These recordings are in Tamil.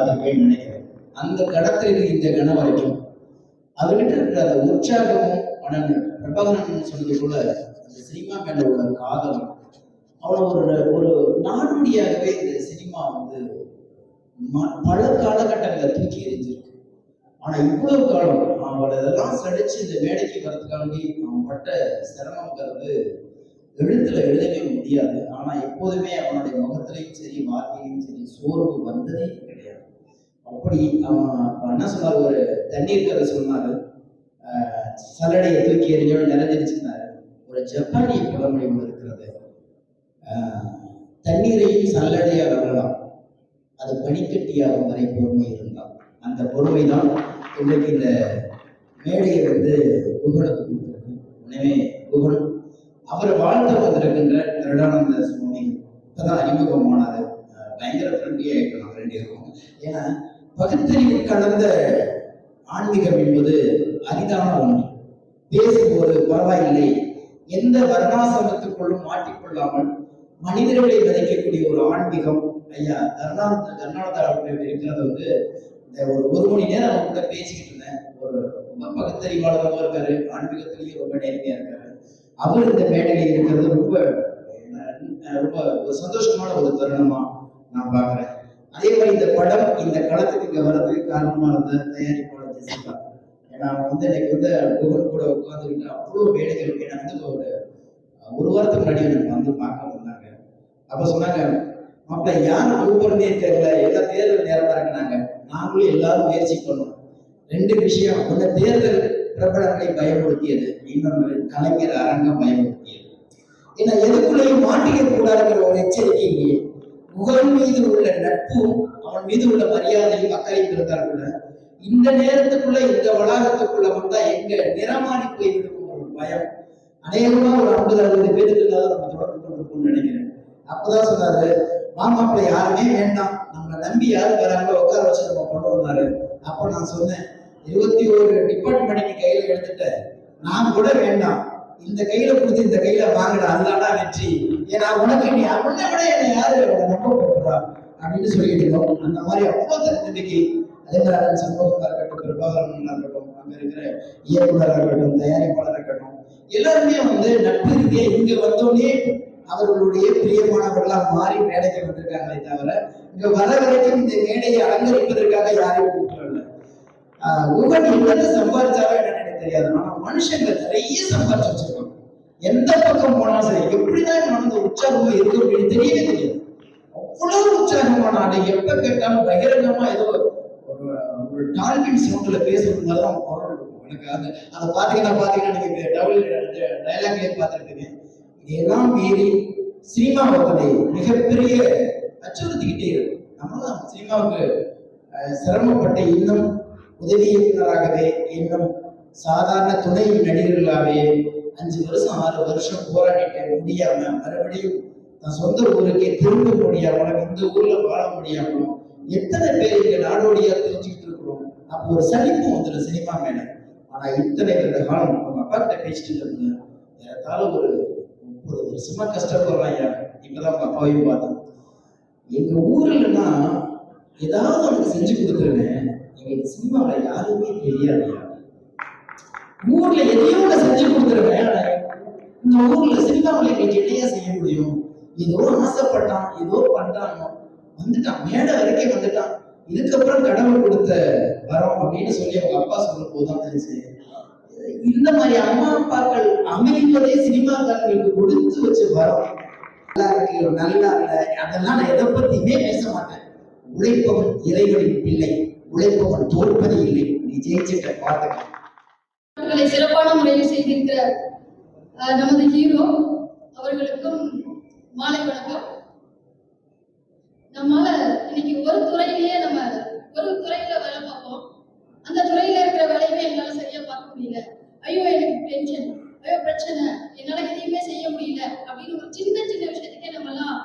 பார்த்துருப்பேன்னு நினைக்கிறேன். அந்த கடத்தில் இந்த கணம் வரைக்கும் அவர்கிட்ட இருக்கிற அந்த உற்சாகமும் பிரபாகரன் சொன்னது போல அந்த சினிமா மேல உள்ள காதலும் அவனை ஒரு நாடோடியாகவே இந்த சினிமா வந்து பல காலகட்டங்களை தூக்கி எறிஞ்சிருக்கு. ஆனா இவ்வளவு காலம் அவன் இதெல்லாம் சடிச்சு இந்த மேடைக்கு வரதுக்காண்டி அவன் பட்ட சிரமங்கிறது எழுத்துல எழுதவே முடியாது. ஆனா எப்போதுமே அவனுடைய முகத்திலையும் சரி வாழ்க்கையிலும் சரி சோர்வு வந்ததே கிடையாது. அப்படி அவன் என்ன சொன்னார், ஒரு தண்ணீர் கதை சொன்னாரு, சல்லடையை தூக்கி எறிஞ்சோடு நிறைஞ்சிருச்சுனாரு. ஒரு ஜப்பானிய பழமொழி ஒன்று இருக்கிறது, தண்ணீரையும் சல்லடையாக வரலாம், அது பனிக்கட்டியாகும் வரை பொறுமை இருந்தால். அந்த பொறுமை தான் இன்றைக்கு இந்த மேடையை வந்து குகனுக்கு கொடுத்துருக்கு. உடனே குகன் அவர் வாழ்ந்து வந்திருக்கின்ற கருடானந்த சுவாமி இப்பதான் அறிமுகமானாரு. பயங்கர ஃப்ரெண்ட்லியா இருக்கணும் ரெண்டு இருக்கும். ஏன்னா பகுத்தறிவு கலந்த ஆன்மீகம் என்பது அரிதான ஒன்று. பேசும்போது பரவாயில்லை, எந்த வர்ணாசிரமத்துக்குள்ளும் மாட்டிக்கொள்ளாமல் மனிதர்களை விதைக்கக்கூடிய ஒரு ஆன்மீகம் ஐயா கர்நாடகா இருக்கிறது வந்து ஒரு மணி நேரம் அவங்க கூட பேசிக்கிட்டு இருந்தேன். ஒரு ரொம்ப பகுத்தறிவாளராகவும் இருக்காரு, ஆன்மீகத்திலேயும் ரொம்ப நேர்மையா இருக்காரு. அவர் இந்த மேடையில் இருக்கிறது ரொம்ப ரொம்ப ஒரு சந்தோஷமான ஒரு தருணமா நான் பாக்குறேன். அதே மாதிரி இந்த படம் இந்த களத்துக்கு இங்க வர்றதுக்கு காரணமா இருந்த தயாரிப்பாளர் ஜெசிகா. ஏன்னா வந்து எனக்கு வந்து குகன் கூட உட்காந்துக்கிட்டு அவ்வளோ வேலைகள். ஏன்னா வந்து ஒரு வாரத்துக்கு முன்னாடி எனக்கு வந்து பார்க்க வந்தாங்க. அப்ப சொன்னாங்க, மாப்பிள்ள யாரும் கூப்பிடுறதே தெரியல, எல்லா தேர்தல் நேரமா இருக்குனாங்க. நாங்களும் எல்லாரும் முயற்சி பண்ணோம். ரெண்டு விஷயம், ஒன்று தேர்தல் பிரபலங்களை பயமுறுத்தியது, இன்னொன்று கலைஞர் அரங்கம் பயமுறுத்தியது. ஏன்னா எதுக்குள்ளேயும் மாட்டிக்க கூடாதுங்கிற ஒரு எச்சரிக்கை இல்லையே. முகன் மீது உள்ள நட்பும் அவன் மீது உள்ள மரியாதையும் அக்கறையும் இருந்தால் கூட இந்த நேரத்துக்குள்ள இந்த வளாகத்துக்குள்ள வந்தா எங்க நிறமாறி போய்விடும் ஒரு பயம். அநேகமா ஒரு 50-60 பேருக்கு இல்லாத நம்ம தொடர்பு கொண்டிருக்கோம்னு நினைக்கிறேன். அப்பதான் சொன்னாரு, மாமாப்பிள்ளை யாருமே வேண்டாம், நம்மளை நம்பி யாரு வராங்களோ உட்கார வச்சு நம்ம கொண்டு வந்தாரு. அப்ப நான் சொன்னேன், 21 டிபார்ட்மெண்ட் கையில எடுத்துட்டேன், நான் கூட வேண்டாம், இந்த கையில கொடுத்து இந்த கையில வாங்கடா, அதுதான்டா வெற்றி. ஏன்னா உனக்கு நீ அவனை விட என்னை யாரு நம்ப போறா அப்படின்னு சொல்லிட்டு இருக்கோம். அந்த மாதிரி அவ்வளவு தன்னம்பிக்கை. அதே மாதிரி சண்முகமா இருக்கட்டும், பிரபாகரன் இருக்கட்டும், அங்க இருக்கிற இயக்குநராக இருக்கட்டும், தயாரிப்பாளராக இருக்கட்டும், எல்லாருமே வந்து நட்பு ரீதியா இங்க வந்தோடனே அவர்களுடைய பிரியமானவர்களா மாறி மேடைக்கு வந்திருக்காங்களே தவிர இங்க வர வரைக்கும் இந்த மேடையை அலங்கரிப்பதற்காக யாரையும் கூப்பிடல. உகன் என்னென்ன சம்பாதிச்சாலும் எனக்கு தெரியாது. ஆனா மனுஷங்க நிறைய சம்பாதிச்சு வச்சிருக்காங்க. எந்த பக்கம் போனாலும் சரி, எப்படிதான் மனது உற்சாகமா இருக்கு அப்படின்னு தெரியவே தெரியாது. அவ்வளவு உற்சாகமான ஆடை, எப்ப கேட்டாலும் பகிரங்கமா ஏதோ ஒரு டால்பின் சவுண்ட்ல பேசுறதுனாலதான் குரல் இருக்கும். எனக்கு அதை பாத்தீங்கன்னா நீங்க டபுள் டயலாக்லயே பார்த்துருக்கீங்க. இதெல்லாம் மீறி சினிமா வந்ததை மிகப்பெரிய அச்சுறுத்திக்கிட்டே இருக்கும். நம்மளாம் சினிமாவுக்கு சிரமப்பட்ட இன்னும் உதவி இயக்குநராகவே, இன்னும் சாதாரண துணை நடிகர்களாகவே 5 வருஷம் 6 வருஷம் போராடிட்டு முடியாம மறுபடியும் நான் சொந்த ஊருக்கே திரும்ப முடியாம இந்த ஊர்ல வாழ முடியாம எத்தனை பேர் இங்க நாடோடியா தெரிஞ்சுக்கிட்டு இருக்கிறோம். அப்போ ஒரு சலிப்பு வந்துடும் சினிமா மேல. ஆனா இத்தனை வருட காலம் அவங்க அப்பா கிட்ட பேசிட்டு இருந்தேன், ஏறத்தாலும் ஒரு 30 வருஷமா கஷ்டப்படுறான் ஐயா. இப்பதான் அவங்க அப்பாவையும் பார்த்தோம். எங்க ஊர்லன்னா ஏதாவது அவனுக்கு செஞ்சு கொடுத்துருவேன். எங்களுக்கு சினிமாவில் யாருமே தெரியாதுயா. ஊர்ல எதையோ செஞ்சு கொடுத்துருவேன். இந்த ஊர்ல சினிமாவில் எங்களுக்கு என்னையா செய்ய முடியும்? ஏதோ ஆசைப்பட்டான், ஏதோ பண்றாங்க, வந்துட்டான், மேடை வரைக்கும் வந்துட்டான். இதுக்கப்புறம் கடவுள் கொடுத்த வரோம் அப்படின்னு சொல்லி அவங்க அப்பா சொல்லும் போதுதான் தெரிஞ்சு, இந்த மாதிரி அம்மா அப்பாக்கள் அமைப்பதே சினிமாக்காரர்களுக்கு கொடுத்து வச்சு வரோம். நல்லா இருக்கு, நல்லா இல்லை, அதெல்லாம் நான் எதை பத்தியுமே பேச மாட்டேன். உழைப்பவன் இறைவனின் பிள்ளை, உழைப்பவன் தோற்பது இல்லை. நீ ஜெயிச்சிட்ட பாத்துக்க. சிறப்பான முறையில் செய்திருக்கிற நமது ஹீரோ அவர்களுக்கும் மாலை வணக்கம். நம்மால இன்னைக்கு ஒரு துறையிலேயே நம்ம ஒரு துறையில வேலை பார்ப்போம். அந்த துறையில இருக்கிற வேலையுமே எங்களால சரியா பார்க்க முடியல. ஐயோ எனக்கு டென்ஷன், ஐயோ பிரச்சனை, என்னால எதையுமே செய்ய முடியல அப்படின்னு ஒரு சின்ன சின்ன விஷயத்துக்கே நம்ம எல்லாம்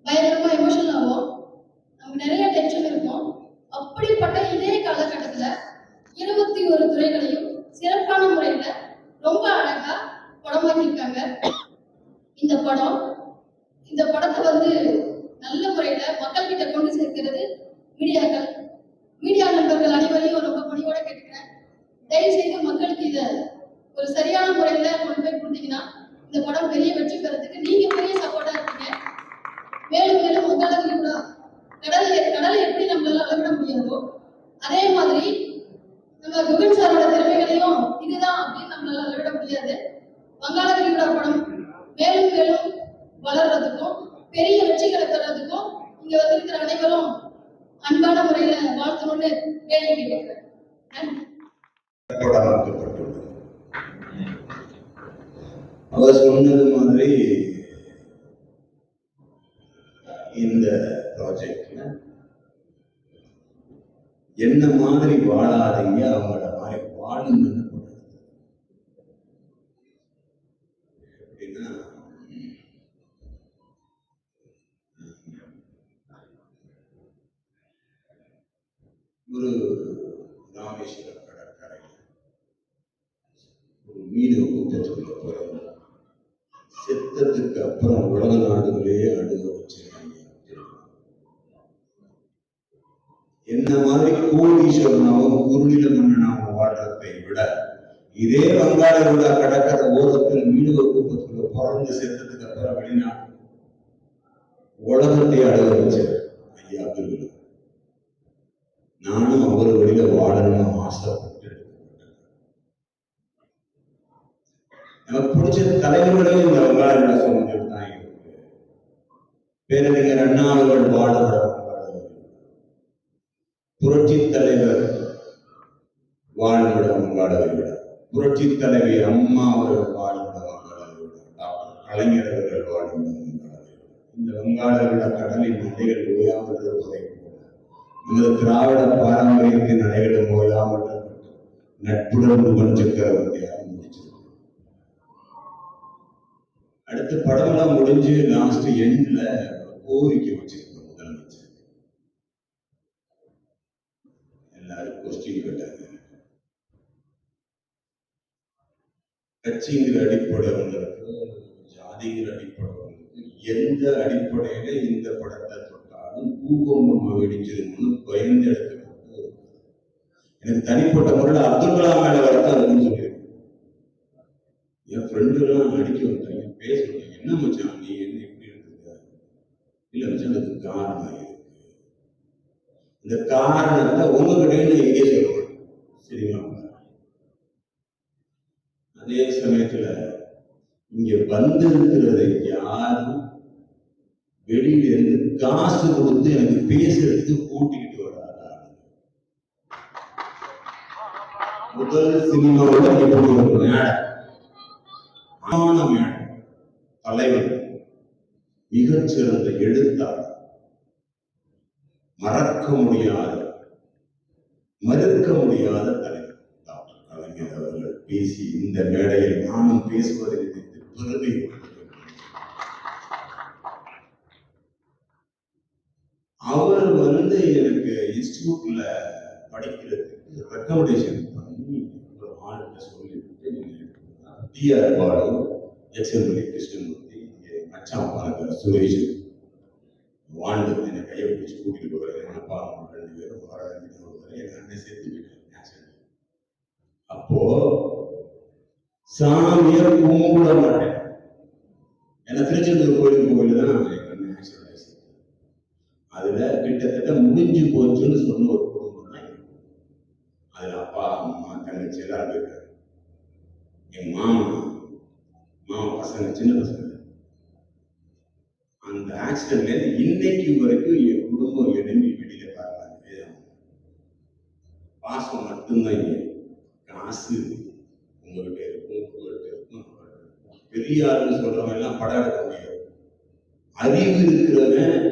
பயங்கரமா எமோஷனல் ஆகும். நமக்கு நிறைய டென்ஷன் இருக்கும். அப்படிப்பட்ட இதே காலகட்டத்துல 21 துறைகளையும் சிறப்பான முறையில ரொம்ப அழகா படமாக்கியிருக்காங்க. இந்த படத்தை வந்து நல்ல முறையில மக்கள் கிட்ட கொண்டு சேர்க்கிறது மீடியா நண்பர்கள் அனைவரையும் ரொம்ப பணியோட கேட்டுக்கிறேன். தயவு செய்து மக்களுக்கு இதை ஒரு சரியான முறையில கொண்டு போய் கொடுத்தீங்கன்னா இந்த படம் பெரிய வெற்றி பெறதுக்கு நீங்க பெரிய சப்போர்ட்டா இருக்கீங்க. மேலும் மேலும் வங்காளவிரிகுடா கடலை எப்படி நம்மளால அளவிட முடியாதோ அதே மாதிரி நம்ம குகன் சாரோட திறமைகளையும் இதுதான் அப்படின்னு நம்மளால அளவிட முடியாது. வங்காளவிரிகுடா படம் மேலும் மேலும் வளர்றதுக்கும் பெரிய வெற்றிகளை பெறதுக்கும் இங்க வந்திருக்கிற அனைவரும் அன்பான முறையில வாழ்த்தணும்னு வேண்டி கேட்டுக்கிறேன். அவர் சொன்னது மாதிரி இந்த ப்ராஜெக்ட்ல என்ன மாதிரி வாழாதீங்க, அவங்கள மாதிரி வாழுங்கன்னு போடுறது. எப்படின்னா ஒரு ராமேஸ்வரம் கடற்கரையில் ஒரு மீனவ கூட்டத்துக்குள்ள போறவங்க செத்ததுக்கு அப்புறம் உலக நாடுகளையே அழுக வச்சிருக்காங்க. என்ன மாதிரி கோடீஸ்வரனாவும் குருநில மன்னனாவும் வாழ்றதை விட இதே வங்காளவிரிகுடா கடற்கரை ஓரத்தில் மீனவ கூட்டத்துக்குள்ள பிறந்து செத்ததுக்கு அப்புறம் வெளிநாடு உலகத்தை அழுக வச்சார் ஐயா அப்துல் கலாம். நானும் அவர் வழியில வாழணும்னு ஆசைப்பட்டு நமக்கு பிடிச்ச தலைவர்களையும் இந்த வங்காளவிரிகுடா சமூகத்தில் தான் இருக்கு. பேரறிஞர் அண்ணா அவர்கள் வாழ புரட்சி தலைவர் வாழ்விட வங்காளவிரிகுடா, புரட்சி தலைவி அம்மா அவர்கள் வாழ்விட வங்காளவிரிகுடா, டாக்டர் கலைஞர் அவர்கள் வாழ்விட வங்காளவிரிகுடா. இந்த வங்காளவிரிகுடா கடலின் நடைகள் ஓயாமல் இருப்பதை போல நமது திராவிட பாரம்பரியத்தின் நடைகளும் ஓயாமல் நட்புடன் முகன் சக்கரவர்த்தியாக முடிச்சிருக்கோம். அடுத்த படம்லாம் முடிஞ்சு லாஸ்ட் எண்ட்ல கோரிக்கை வச்சிருக்கோம் முதலமைச்சர். எல்லாரும் கொஸ்டின் கேட்டாங்க. கட்சிங்கிற அடிப்படை வந்திருக்கு, ஜாதிங்கிற அடிப்படை வந்திருக்கு, எந்த அடிப்படையில இந்த படத்தை தொட்டாலும் பூகம்பமா வெடிச்சிருக்கணும்னு பயந்து எடுக்கப்பட்டு எனக்கு தனிப்பட்ட முறையில் அப்துல் கலாம் மேல வரத்தான் அதுன்னு சொல்லியிருக்கேன். என் ஃப்ரெண்டுலாம் அடிக்க வந்தாங்க, பேசுவாங்க, என்ன மச்சான் நீ என்ன இப்படி இருக்க? இல்ல மச்சான் அதுக்கு காரணம் இருக்கு. இந்த காரணத்தை உங்ககிட்ட எங்கே சொல்லுவேன் சரிங்களா? அதே சமயத்துல இங்க வந்திருக்கிறதை யாரும் வெளியில இருந்து காசு கொடுத்து எனக்கு பேசுறதுக்கு கூட்டிக்கிட்டு வராதா? முதல் சினிமாவோட எப்படி ஒரு மேடை தலைவர், மிகச்சிறந்த எழுத்தாளர், மறக்க முடியாத மறுக்க முடியாத தலைவர் டாக்டர் கலைஞர் அவர்கள் பேசி இந்த மேடையில் நானும் பேசுவதை நினைத்து பெருமை கொள்கிறேன். அவர் எனக்கு இன்ஸ்டிடியூட்ல படிக்கிறதுக்கு ரெக்கமெண்டேஷன் பண்ணி ஒரு ஆளுகிட்ட சொல்லிவிட்டு டிஆர் பாலு, எக்ஸம்பலி கிருஷ்ணமூர்த்தி, மச்சான் பாலகர் சுரேஷ் வாழ்ந்து என்னை கையை பிடிச்சி கூட்டிட்டு போகிறாரு. என் அப்பா அம்மா 2 பேரும் வாழாங்கிட்டு வருவாரு. என் அண்ணன் சேர்த்து போயிட்டாரு. அப்போ சாமியை கும்பிட மாட்டேன். ஏன்னா திருச்செந்தூர் கோயில் தான் என் அண்ணன் ஆக்சிடென்ட் ஆயிடுச்சு. அதுல கிட்டத்தட்ட முடிஞ்சு போச்சுன்னு சொன்ன ஒரு குடும்பம் தான் இருக்கும். அதுல அப்பா அம்மா தங்கச்சி எல்லாரும் போயிருக்காரு. என் மாமா பசங்க, சின்ன பசங்க. அந்த ஆக்சிடென்ட்ல இன்னைக்கு வரைக்கும் என் குடும்பம் எழும்பி வெளியில பாருங்க. பாசம் மட்டும்தான் இங்க. காசு உங்ககிட்ட இருக்கும், உங்ககிட்ட இருக்கும். பெரியாருன்னு சொல்றவங்க எல்லாம் படம் எடுக்க முடியாது. அறிவு இருக்கிறவன்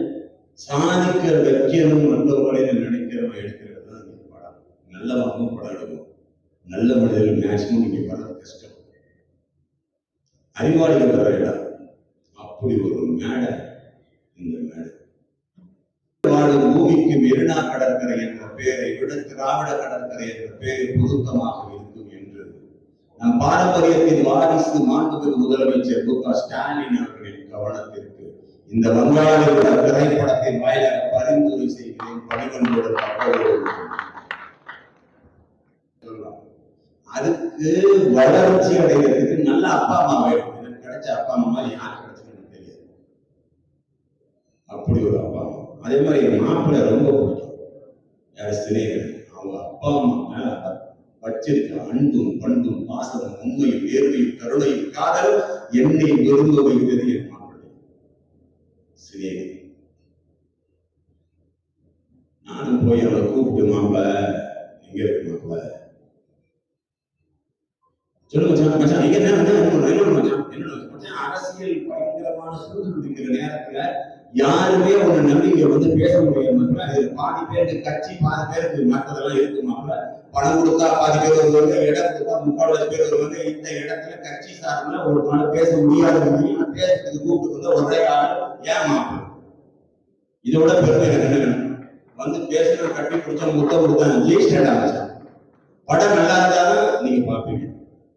சாதிக்க வைக்கணும் மற்றவர்களை நினைக்கிறவன் எடுக்கிறது தான் இங்க படம். நல்லவனும் படம் எடுக்கும். நல்ல மனிதர்கள் மேக்சிமம் இங்க படம் கஷ்டம். அறிவாளிகள் வர இடம். அப்படி ஒரு மேடை இந்த மேடை. வாழும் பூமிக்கு மெரினா கடற்கரை என்ற பெயரை விட திராவிட கடற்கரை என்ற பெயர் பொருத்தமாக இருக்கும் என்று நம் பாரம்பரியத்தின் வாரிசு மாண்புமிகு முதலமைச்சர் மு.க. ஸ்டாலின் அவர்களின் கவனத்திற்கு இந்த வங்காளவிரிகுடா திரைப்படத்தின் வாயிலாக பரிந்துரை செய்கிறேன். பணிகொண்டோட சொல்லலாம். அதுக்கு வளர்ச்சி அடைகிறதுக்கு நல்ல அப்பா அம்மா வேணும். எனக்கு கிடைச்ச அப்பா அம்மா யார் கிடைச்சதுன்னு எனக்கு தெரியாது. அப்படி ஒரு அப்பா அம்மா. அதே மாதிரி என் மாப்பிள்ளை ரொம்ப பிடிக்கும். யார் சிறைகள் அவங்க அப்பா அம்மா மேல வச்சிருக்க அன்பும் பண்பும் பாசமும் உண்மையும் நேர்மையும் கருணையும் காதலும் என்னை விரும்ப வைத்தது என் மாப்பிள்ளை சிறைகள். நானும் போய் அவளை கூப்பிட்டு மாப்பிள்ளை எங்க இருக்கு மாப்பிள்ளை சொல்லுங்க மச்சான் எங்க என்ன அரசியல் பயங்கரமான சூழ்நிலை இருக்கிற நேரத்துல யாருமே உன்னை நம்பிக்கை வந்து பேச முடியாம பாதி பேருக்கு கட்சி பாதி பேருக்கு மற்றதெல்லாம் இருக்குமாப்ல. பணம் கொடுத்தா பாதி பேர் வருவாங்க, இடம் கொடுத்தா 3/4 பேர் வருவாங்க. இந்த இடத்துல கட்சி சார்பில் ஒரு நாள் பேச முடியாத பேசுறதுக்கு கூப்பிட்டு வந்து ஒரே ஆள் ஏன் மாப்பிள்ள. இதோட பெருமை எனக்கு வந்து பேசுற கட்டி பிடிச்ச முத்த கொடுத்தாங்க ஜெயிஸ்டா. படம் நல்லா இருந்தாலும் நீங்க பாப்பீங்க.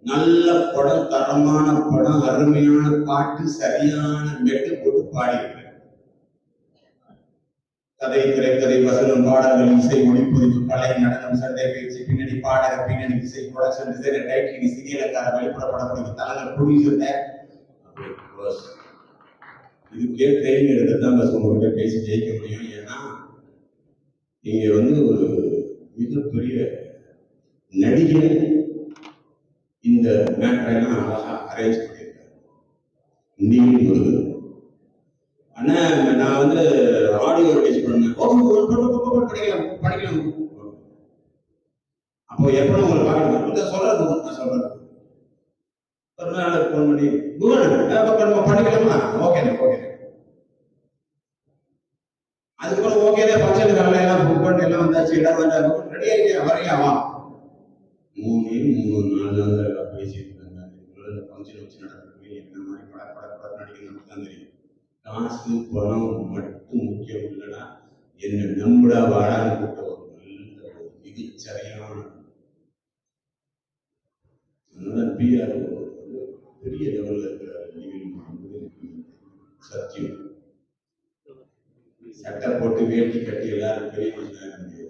நல்ல படம், தரமான படம், அருமையான பாட்டு, சரியான மெட்டு போட்டு பாடியிருக்க கதை, திரைக்கதை, வசனம், பாடல்கள், இசை, ஒளிப்பதிவு, கலை, நடனம், சண்டை பயிற்சி, பின்னணி பாடகர், பின்னணி இசை, ப்ரொடக்ஷன் டிசைனர், டைட்டிங், சிறியலக்கார, வெளிப்படப்படக்கூடிய தலங்கள், ப்ரொடியூசர். இதுக்கே ட்ரைனிங் எடுத்துதான் பஸ் உங்ககிட்ட பேசி ஜெயிக்க முடியும். ஏன்னா இங்க வந்து ஒரு மிகப்பெரிய நடிகை இந்த மேட்டரெல்லாம் அழகா அரேஞ்ச் பண்ணியிருக்காரு. நீல் முருகன் ஆனா நான் வந்து ஆடியோ ரிலீஸ் பண்ணேன். படிக்கலாம். அப்போ எப்போ உங்களை பார்க்கணும் சொல்றது நான் சொல்றது ஒரு நாள் ஃபோன் பண்ணி படிக்கலாமா? ஓகே. அதுக்கப்புறம் ஓகே ஃபங்க்ஷன் எல்லாம் புக் பண்ணி எல்லாம் வந்தாச்சு, இடம் வந்தாங்க, ரெடி ஆகிட்டு வரையாவா 3 நாள் பேசிட்டு இருந்தாங்க. இந்த ஃபங்க்ஷன் வச்சு நடக்குது, என்ன மாதிரி பட நடிக்கணும்னு தான் தெரியும். காசு பணம் மட்டும் முக்கியம் இல்லைன்னா என்ன நம்புடா வாடான்னு கூட்ட ஒரு நல்ல மிக சரியான பிஆர் பெரிய லெவலில் இருக்கிற சத்தியம். சட்டை போட்டு வேட்டி கட்டி எல்லாரும் பெரிய முடியாது.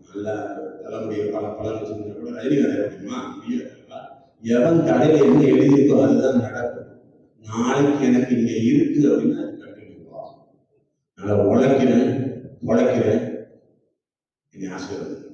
நல்லா தலைமுடிய பல வச்சிருந்தா கூட ரஜினிகாந்த் முடியுமா? முடியாது. எவன் தலையில என்ன எழுதியிருக்கோ அதுதான் நடக்கும். நாளைக்கு எனக்கு இங்க இருக்கு அப்படின்னா அது கண்டிப்பா நல்லா உழைக்கிறேன் என்னை ஆசீர்வாதம்.